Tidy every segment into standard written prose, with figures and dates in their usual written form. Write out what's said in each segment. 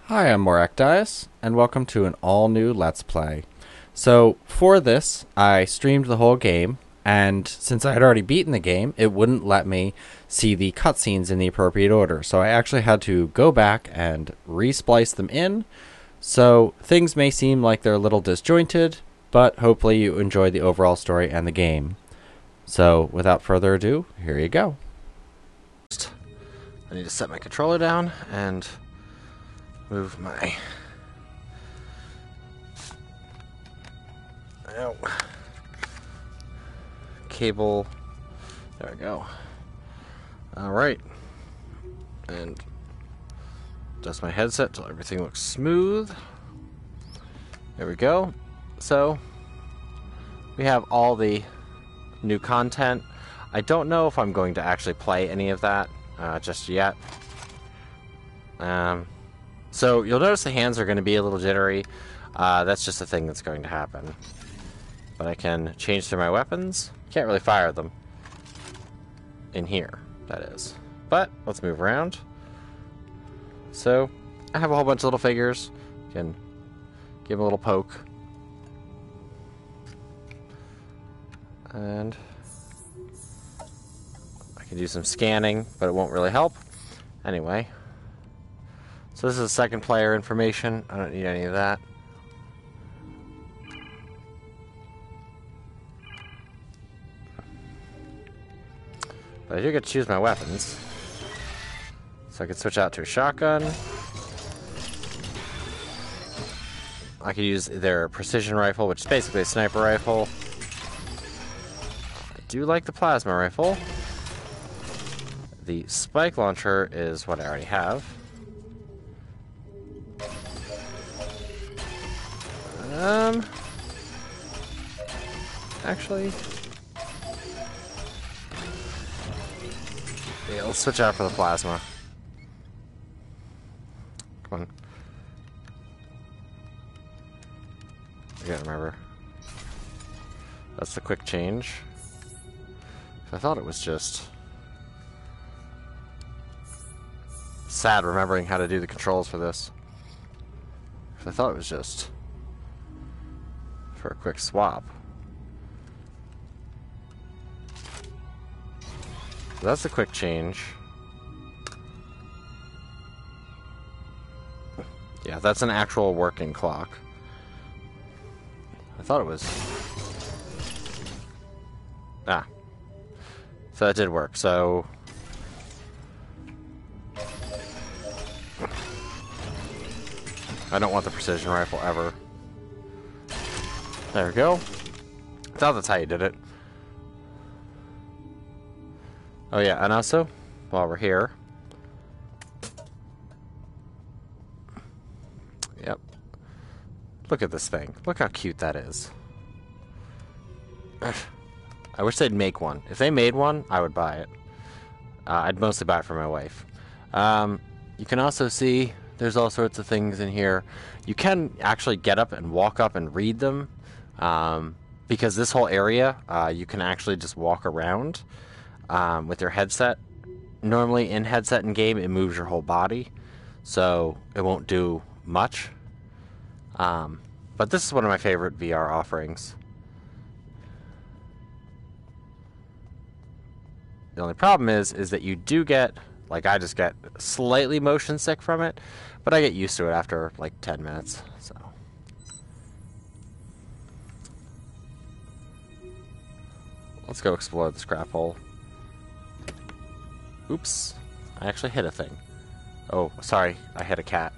Hi, I'm Morakdias, and welcome to an all-new Let's Play. So, for this, I streamed the whole game, and since I had already beaten the game, it wouldn't let me see the cutscenes in the appropriate order. So I actually had to go back and re-splice them in, so things may seem like they're a little disjointed, but hopefully you enjoy the overall story and the game. So, without further ado, here you go. I need to set my controller down and move my cable. There we go. Alright. And adjust my headset till everything looks smooth. There we go. So, we have all the new content. I don't know if I'm going to actually play any of that just yet. So you'll notice the hands are going to be a little jittery. That's just a thing that's going to happen. But I can change through my weapons. Can't really fire them in here, that is. But let's move around. So I have a whole bunch of little figures. Can give them a little poke. And I can do some scanning, but it won't really help. Anyway. So this is second player information. I don't need any of that. But I do get to choose my weapons. So I can switch out to a shotgun. I could use their precision rifle, which is basically a sniper rifle. I do like the plasma rifle. The spike launcher is what I already have. Actually, yeah, let's switch out for the plasma. Come on. I can't remember. That's the quick change. I thought it was just sad remembering how to do the controls for this. I thought it was just for a quick swap. So that's a quick change. Yeah, that's an actual working clock. I thought it was... Ah. So that did work, so... I don't want the precision rifle ever. There we go. I thought that's how you did it. Oh yeah, and also, while we're here... Yep. Look at this thing. Look how cute that is. I wish they'd make one. If they made one, I would buy it. I'd mostly buy it for my wife. You can also see there's all sorts of things in here. You can actually get up and walk up and read them. Because this whole area, you can actually just walk around with your headset. Normally in headset and game, it moves your whole body. So it won't do much. But this is one of my favorite VR offerings. The only problem is that you do get, like I just get slightly motion sick from it, but I get used to it after like 10 minutes, so. Let's go explore the scrap hole. Oops, I actually hit a thing. Oh, sorry, I hit a cat.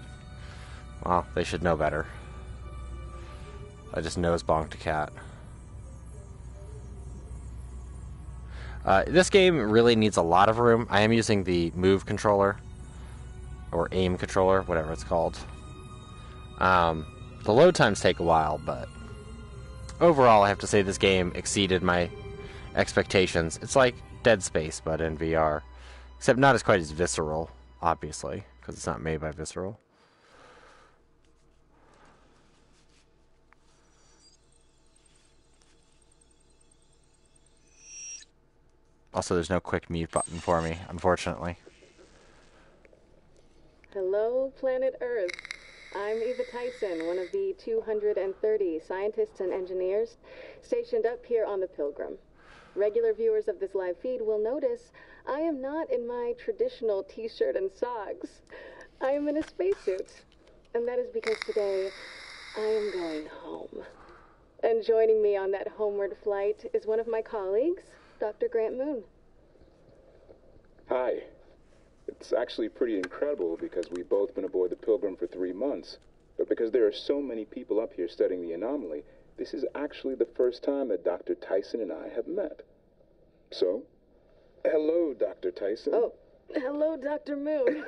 Well, they should know better. I just nose bonked a cat. This game really needs a lot of room. I am using the move controller, or aim controller, whatever it's called. The load times take a while, but overall I have to say this game exceeded my expectations. It's like Dead Space, but in VR. Except not as quite as visceral, obviously, because it's not made by Visceral. Also, there's no quick mute button for me, unfortunately. Hello, planet Earth. I'm Eva Tyson, one of the 230 scientists and engineers stationed up here on the Pilgrim. Regular viewers of this live feed will notice I am not in my traditional t-shirt and socks. I am in a spacesuit. And that is because today I am going home. And joining me on that homeward flight is one of my colleagues, Dr. Grant Moon. Hi. It's actually pretty incredible because we've both been aboard the Pilgrim for 3 months. But because there are so many people up here studying the anomaly, this is actually the first time that Dr. Tyson and I have met. So, hello, Dr. Tyson. Oh, hello, Dr. Moon.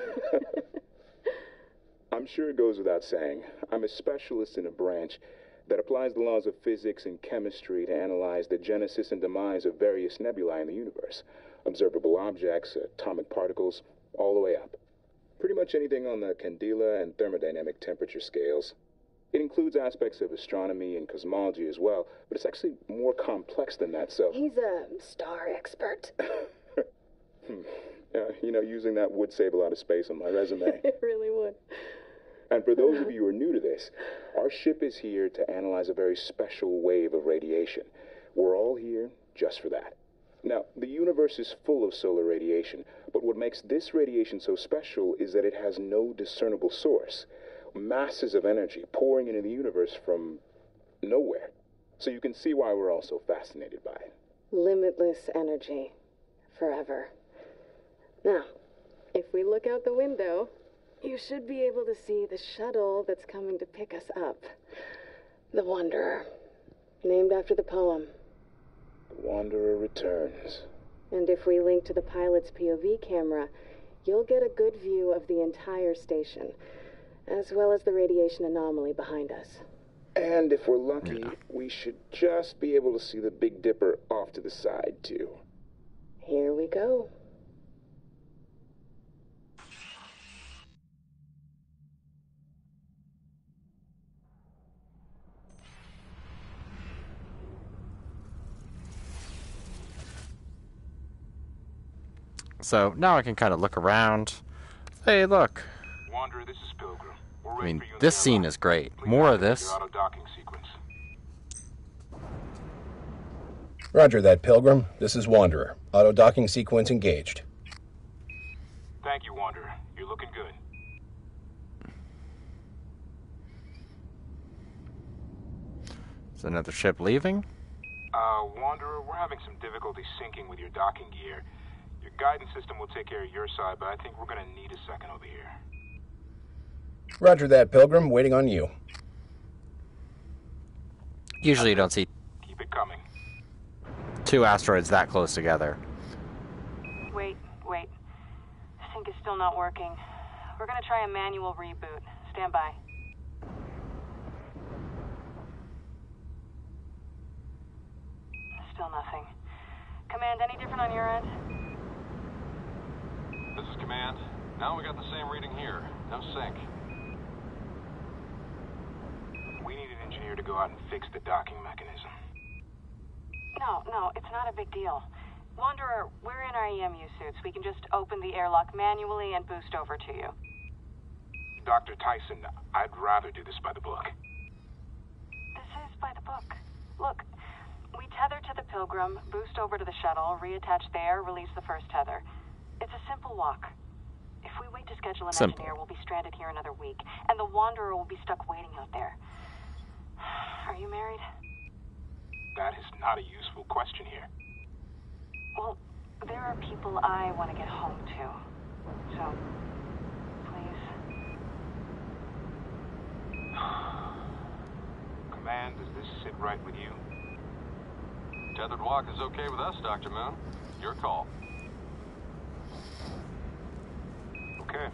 I'm sure it goes without saying, I'm a specialist in a branch that applies the laws of physics and chemistry to analyze the genesis and demise of various nebulae in the universe. Observable objects, atomic particles, all the way up. Pretty much anything on the candela and thermodynamic temperature scales. It includes aspects of astronomy and cosmology as well, but it's actually more complex than that, so... He's a star expert. Using that would save a lot of space on my resume. It really would. And for those of you who are new to this, our ship is here to analyze a very special wave of radiation. We're all here just for that. Now, the universe is full of solar radiation, but what makes this radiation so special is that it has no discernible source. Masses of energy pouring into the universe from nowhere. So you can see why we're all so fascinated by it. Limitless energy. Forever. Now, if we look out the window, you should be able to see the shuttle that's coming to pick us up. The Wanderer. Named after the poem. The Wanderer returns. And if we link to the pilot's POV camera, you'll get a good view of the entire station, as well as the radiation anomaly behind us. And if we're lucky, we should just be able to see the Big Dipper off to the side, too. Here we go. So now I can kind of look around. Hey, look. Wanderer, this is Pilgrim. I mean, this scene is great. More of this. Auto-docking sequence. Roger that, Pilgrim. This is Wanderer. Auto-docking sequence engaged. Thank you, Wanderer. You're looking good. Is another ship leaving? Wanderer, we're having some difficulty syncing with your docking gear. Your guidance system will take care of your side, but I think we're gonna need a second over here. Roger that, Pilgrim. Waiting on you. Usually you don't see Keep it coming. two asteroids that close together. Wait. Sync is still not working. We're gonna try a manual reboot. Stand by. Still nothing. Command, any different on your end? This is Command. Now we got the same reading here. No sync. We need an engineer to go out and fix the docking mechanism. No, it's not a big deal. Wanderer, we're in our EMU suits. We can just open the airlock manually and boost over to you. Dr. Tyson, I'd rather do this by the book. This is by the book. Look, we tether to the Pilgrim, boost over to the shuttle, reattach there, release the first tether. It's a simple walk. If we wait to schedule an engineer, we'll be stranded here another week, and the Wanderer will be stuck waiting out there. Are you married? That is not a useful question here. Well, there are people I want to get home to. So, please. Command, does this sit right with you? Tethered walk is okay with us, Dr. Moon. Your call. Okay.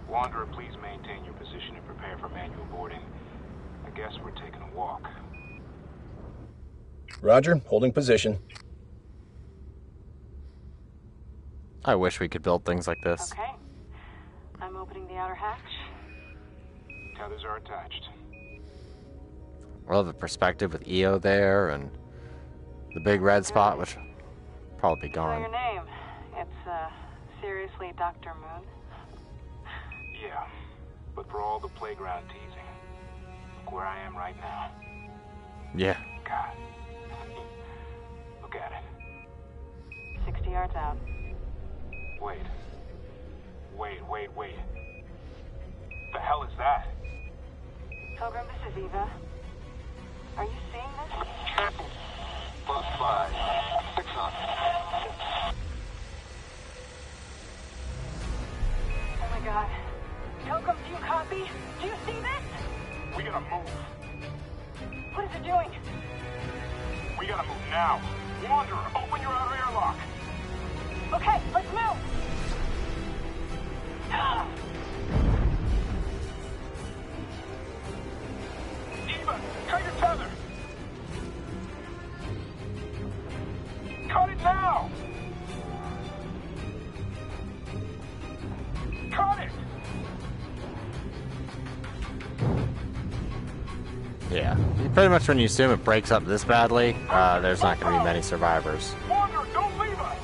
Wanderer, please maintain your position and prepare for manual boarding. I guess we're taking a walk. Roger, holding position. I wish we could build things like this. Okay. I'm opening the outer hatch. Tethers are attached. I love the perspective with EO there and the big red spot, which will probably be So your gone. name? It's, seriously Dr. Moon? Yeah, but for all the playground teasing, look where I am right now. Yeah. God. Look at it. 60 yards out. Wait. The hell is that? Pilgrim, this is Eva. Are you seeing this? +5. 6 on. Oh my god. Pilgrim, do you copy? Do you see this? We gotta move. What is it doing? We gotta move now. Wanderer, open your outer airlock. Okay, let's move! Eva, cut your tether. Cut it now. Cut it. Yeah. Pretty much when you assume it breaks up this badly, there's not going to be many survivors. Wanderer, don't leave us.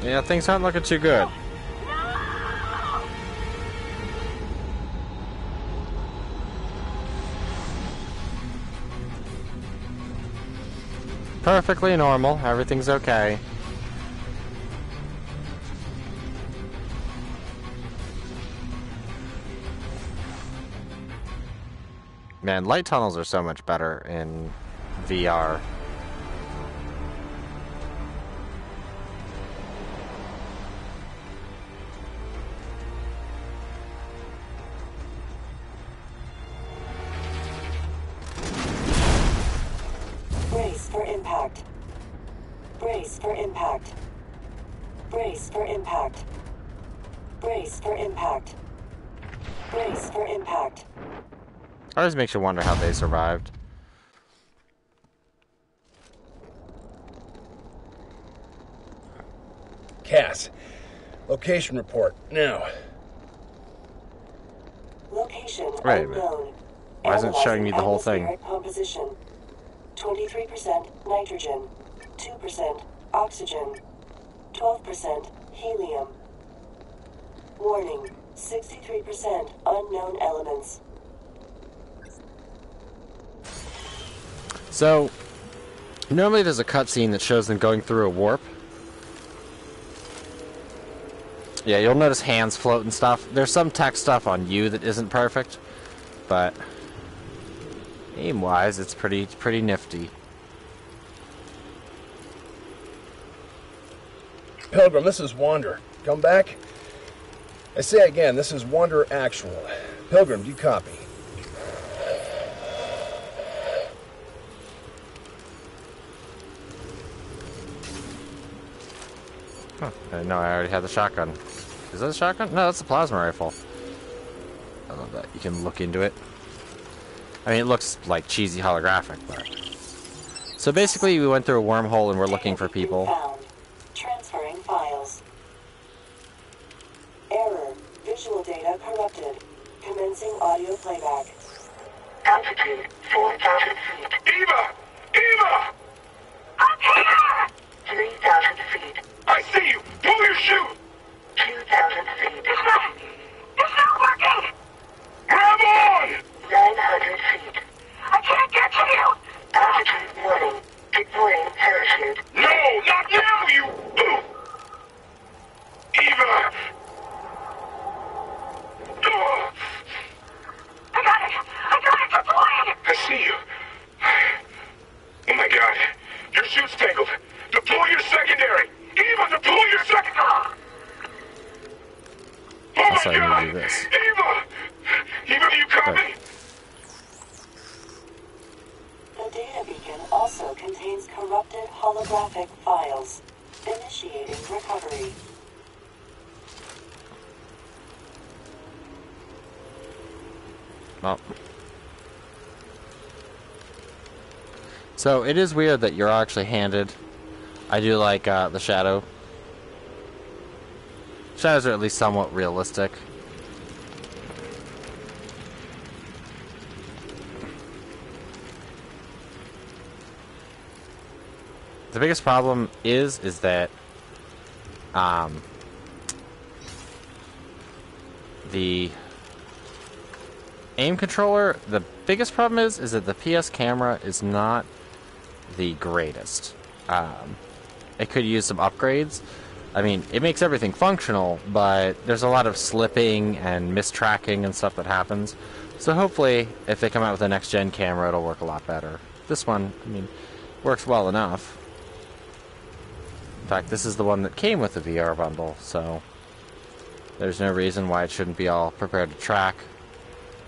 Yeah, things aren't looking too good. Perfectly normal. Everything's okay. Man, light tunnels are so much better in VR. Brace for impact. Brace for impact. Brace for impact. Brace for impact. Brace for impact. Always makes you wonder how they survived. Cass, location report, now. Location Wait a minute. unknown. Why isn't it showing me the whole thing? Atmospheric composition. 23% nitrogen, 2% oxygen, 12% helium. Warning, 63% unknown elements. So, normally there's a cutscene that shows them going through a warp. Yeah, you'll notice hands float and stuff. There's some tech stuff on you that isn't perfect, but aim-wise, it's pretty nifty. Pilgrim, this is Wanderer. Come back? I say again, this is Wanderer Actual. Pilgrim, do you copy? Huh. No, I already had the shotgun. Is that a shotgun? No, that's a plasma rifle. I love that. You can look into it. I mean, it looks like cheesy holographic, but... So basically, we went through a wormhole and we're looking for people. Found. Transferring files. Error. Visual data corrupted. Commencing audio playback. Altitude 4,000 feet. Eva! Eva! Up here! 3,000 feet. I see you! Pull your chute! 2,000 feet. It's not working! Grab on! 900 feet. I can't get to you! Altitude warning. Deploying parachute. No, not now, you... Eva! I got it deployed! I see you. Oh my god. Your chute's tangled. Deploy your secondary! Eva, deploy your second... Oh That's my how you god! do this. Eva! Eva, do you copy? Right. The data beacon also contains corrupted holographic files. Initiating recovery. Oh. So, it is weird that you're actually handed. I do like the shadow. Shadows are at least somewhat realistic. The biggest problem is that The aim controller, the biggest problem is that the PS camera is not the greatest. It could use some upgrades. I mean, it makes everything functional, but there's a lot of slipping and mistracking and stuff that happens. So hopefully, if they come out with a next-gen camera, it'll work a lot better. This one, I mean, works well enough. In fact, this is the one that came with the VR bundle, so there's no reason why it shouldn't be all prepared to track.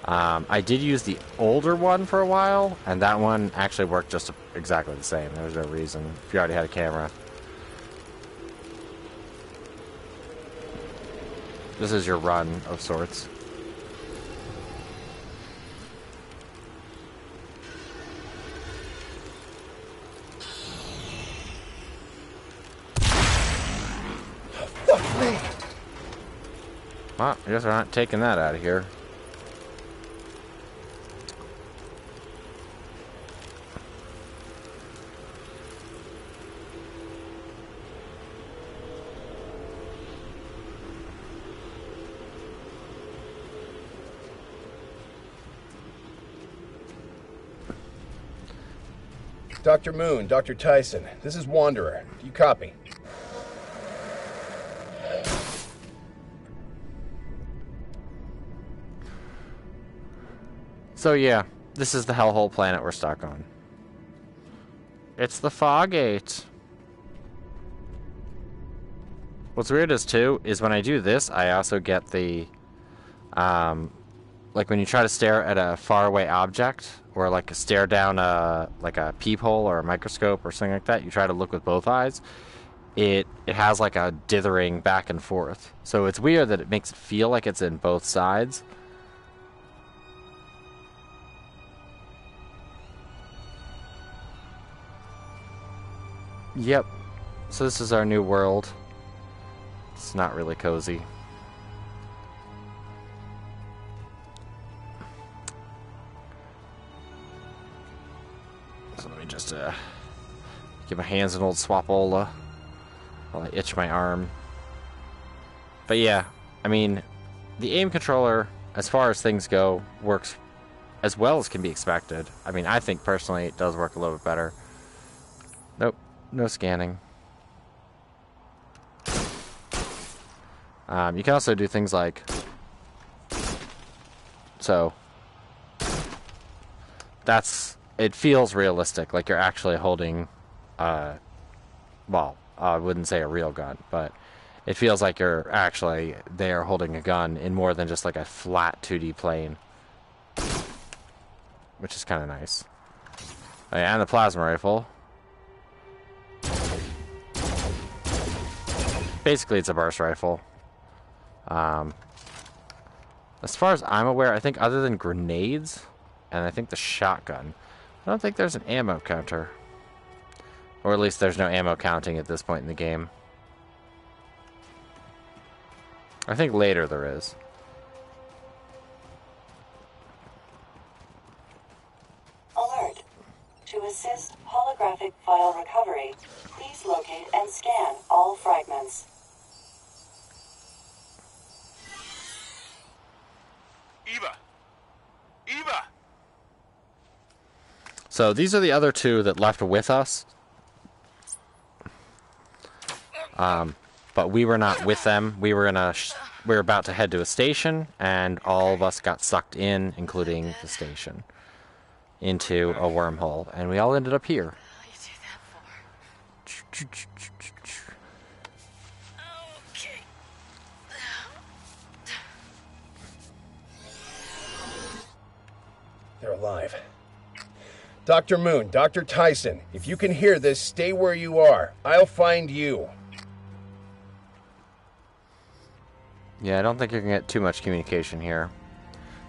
I did use the older one for a while, and that one actually worked just exactly the same. There was no reason if you already had a camera. This is your run of sorts. Fuck me! Well, I guess we're not taking that out of here. Dr. Moon, Dr. Tyson, this is Wanderer. Do you copy? So yeah, this is the hellhole planet we're stuck on. It's the Foggate. What's weird is when I do this, I also get the, like when you try to stare at a faraway object, or like stare down like a peephole or a microscope or something like that, you try to look with both eyes, it has like a dithering back and forth. So it's weird that it makes it feel like it's in both sides. Yep. So this is our new world. It's not really cozy. So let me just give my hands an old swapola while I itch my arm. But yeah, I mean, the aim controller, as far as things go, works as well as can be expected. I mean, I think personally it does work a little bit better. Nope, no scanning. You can also do things like, so it feels realistic, like you're actually holding, well, I wouldn't say a real gun, but it feels like you're actually there holding a gun in more than just like a flat 2D plane, which is kind of nice. Oh, yeah, and the plasma rifle. Basically, it's a burst rifle. As far as I'm aware, I think other than grenades, and I think the shotgun, I don't think there's an ammo counter. Or at least there's no ammo counting at this point in the game. I think later there is. Alert. To assist holographic file recovery, please locate and scan all fragments. Eva! Eva! So these are the other two that left with us. But we were not with them. We were about to head to a station, and all of us got sucked in, including the station, into a wormhole, and we all ended up here. They're alive. Dr. Moon, Dr. Tyson, if you can hear this, stay where you are. I'll find you. Yeah, I don't think you can get too much communication here.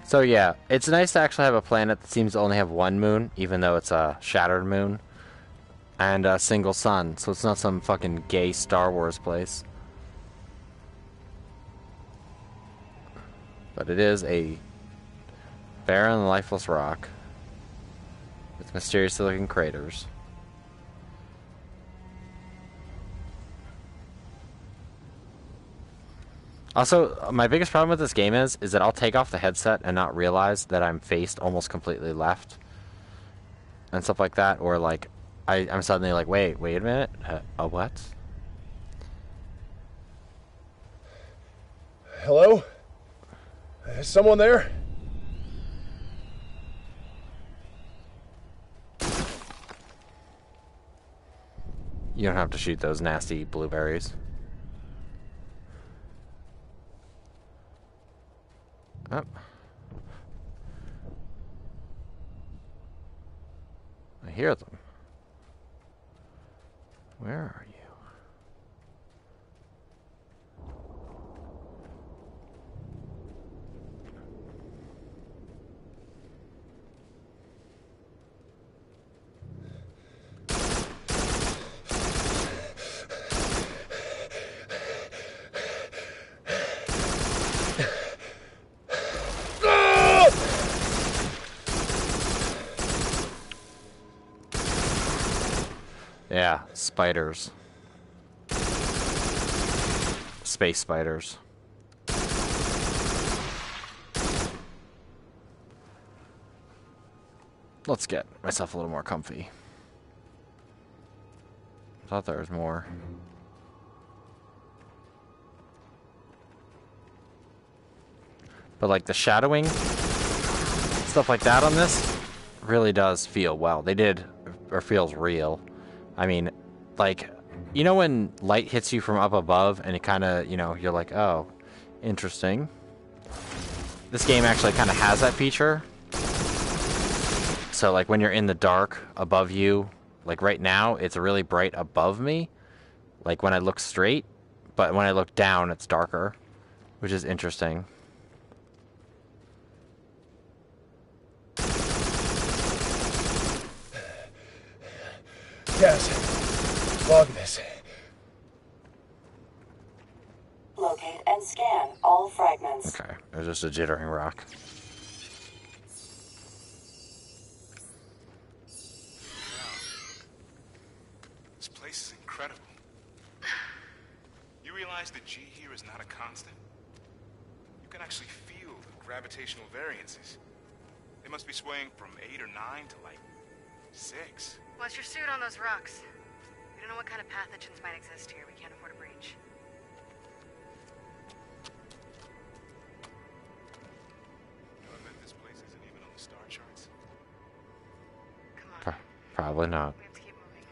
So yeah, it's nice to actually have a planet that seems to only have one moon, even though it's a shattered moon, and a single sun, so it's not some fucking gay Star Wars place. But it is a barren, lifeless rock with mysteriously looking craters. Also, my biggest problem with this game is that I'll take off the headset and not realize that I'm faced almost completely left and stuff like that, or like I'm suddenly like, wait a minute, a what? Hello? Is someone there? You don't have to shoot those nasty blueberries. Oh. I hear them. Where are you? Yeah, spiders. Space spiders. Let's get myself a little more comfy. Thought there was more. But like the shadowing, stuff like that on this, really does feel well. They did, or feels real. I mean, like, you know when light hits you from up above and it kind of, you know, you're like, oh, interesting. This game actually kind of has that feature. So, like, when you're in the dark above you, like right now, it's really bright above me, like when I look straight, but when I look down, it's darker, which is interesting. Yes. Log this. Locate and scan all fragments. Okay, there's just a jittering rock. This place is incredible. You realize that G here is not a constant? You can actually feel the gravitational variances. They must be swaying from 8 or 9 to like 6. What's your suit on those rocks? We don't know what kind of pathogens might exist here. We can't afford a breach. You know, I bet this place isn't even on the star charts. Come on. Probably not. We have to keep moving.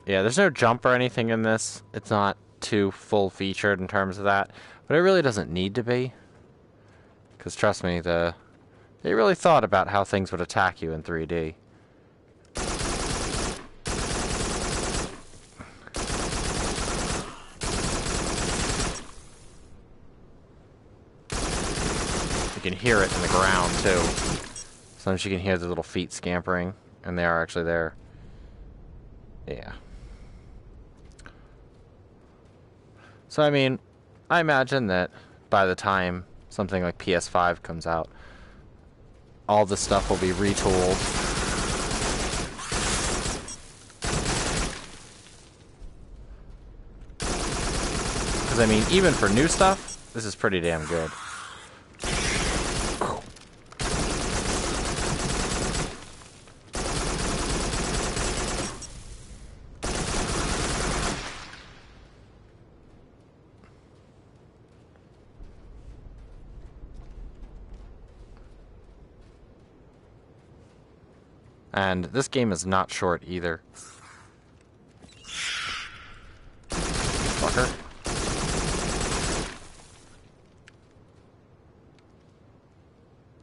Yeah, there's no jump or anything in this. It's not too full featured in terms of that, but it really doesn't need to be. Because trust me, they really thought about how things would attack you in 3D. You can hear it in the ground too. Sometimes you can hear the little feet scampering, and they are actually there. Yeah. So, I mean, I imagine that by the time something like PS5 comes out, all this stuff will be retooled. Because, I mean, even for new stuff, this is pretty damn good. And this game is not short either. Fucker.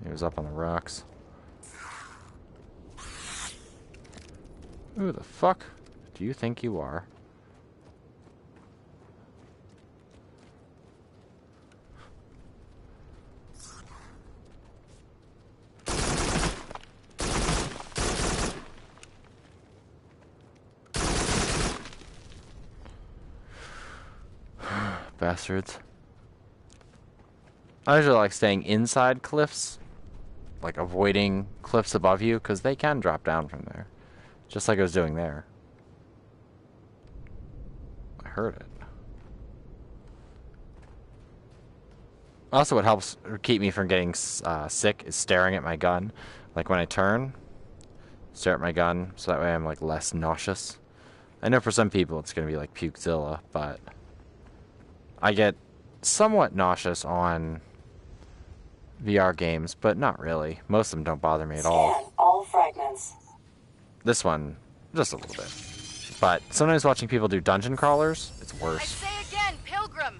He was up on the rocks. Who the fuck do you think you are? Bastards. I usually like staying inside cliffs, like avoiding cliffs above you, because they can drop down from there. Just like I was doing there. I heard it. Also, what helps keep me from getting sick is staring at my gun. Like when I turn, stare at my gun, so that way I'm like less nauseous. I know for some people it's going to be like Pukezilla, but I get somewhat nauseous on VR games, but not really. Most of them don't bother me at all. Scan all fragments. This one, just a little bit. But sometimes watching people do dungeon crawlers, it's I worse. say again, Pilgrim!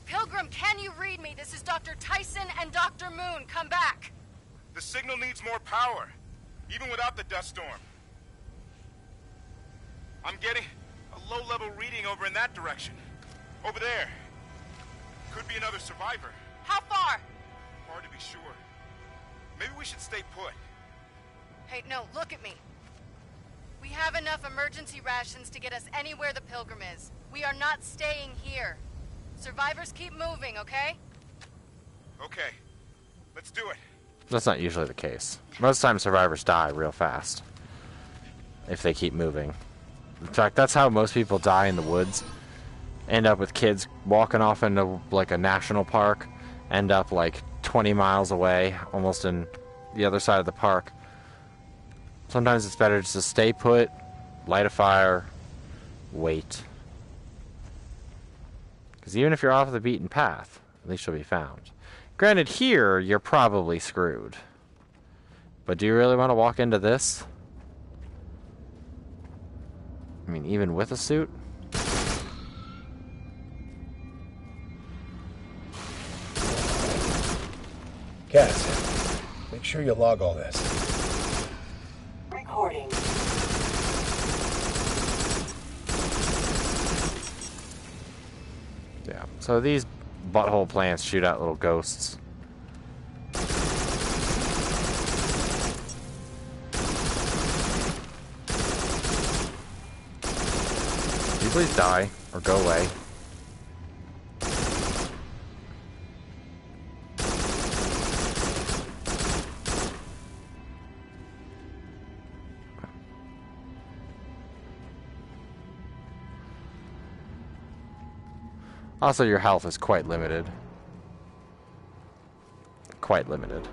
Pilgrim, can you read me? This is Dr. Tyson and Dr. Moon. Come back! The signal needs more power, even without the dust storm. I'm getting a low-level reading over in that direction. Over there. Could be another survivor. How far? Hard to be sure. Maybe we should stay put. Hey, no, look at me. We have enough emergency rations to get us anywhere the Pilgrim is. We are not staying here. Survivors keep moving, okay? Okay. Let's do it. That's not usually the case. Most times survivors die real fast. If they keep moving. In fact, that's how most people die in the woods. End up with kids walking off into like a national park. End up like 20 miles away, almost in the other side of the park. Sometimes it's better just to stay put, light a fire, wait. Because even if you're off the beaten path, at least you'll be found. Granted, here, you're probably screwed. But do you really want to walk into this? I mean, even with a suit? Cass, make sure you log all this. Recording. Yeah, so these butthole plants shoot out little ghosts. Can you please die or go away? Also, your health is quite limited. Quite limited.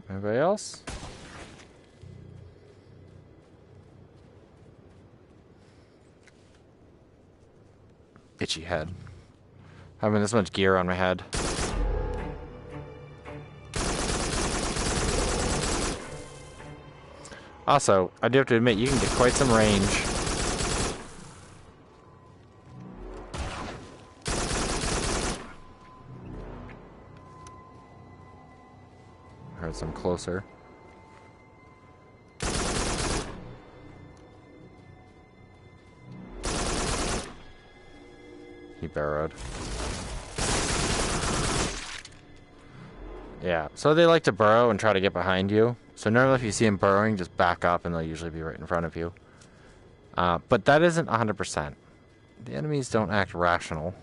Anybody else? Itchy head. Having this much gear on my head. Also, I do have to admit, you can get quite some range. Heard some closer. He burrowed. Yeah, so they like to burrow and try to get behind you. So normally if you see them burrowing, just back up and they'll usually be right in front of you. But that isn't 100%. The enemies don't act rational.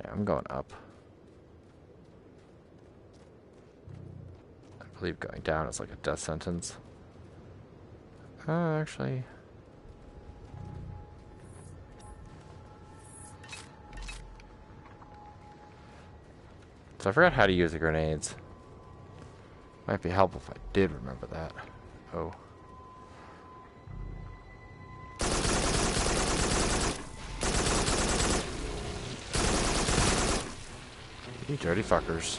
Yeah, I'm going up. I believe going down is like a death sentence. Actually... So I forgot how to use the grenades. Might be helpful if I did remember that. Oh. You dirty fuckers.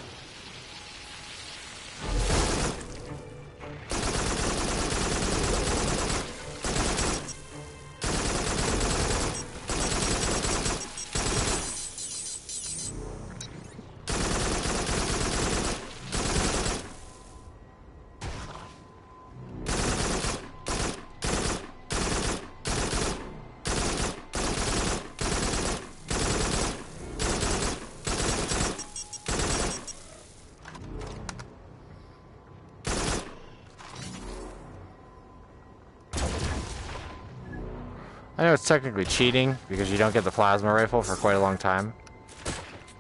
I know it's technically cheating because you don't get the plasma rifle for quite a long time.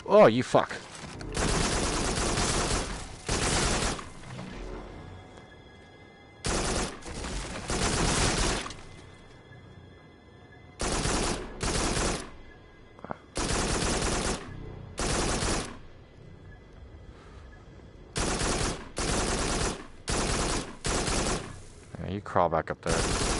Oh, you fuck. Yeah, you crawl back up there.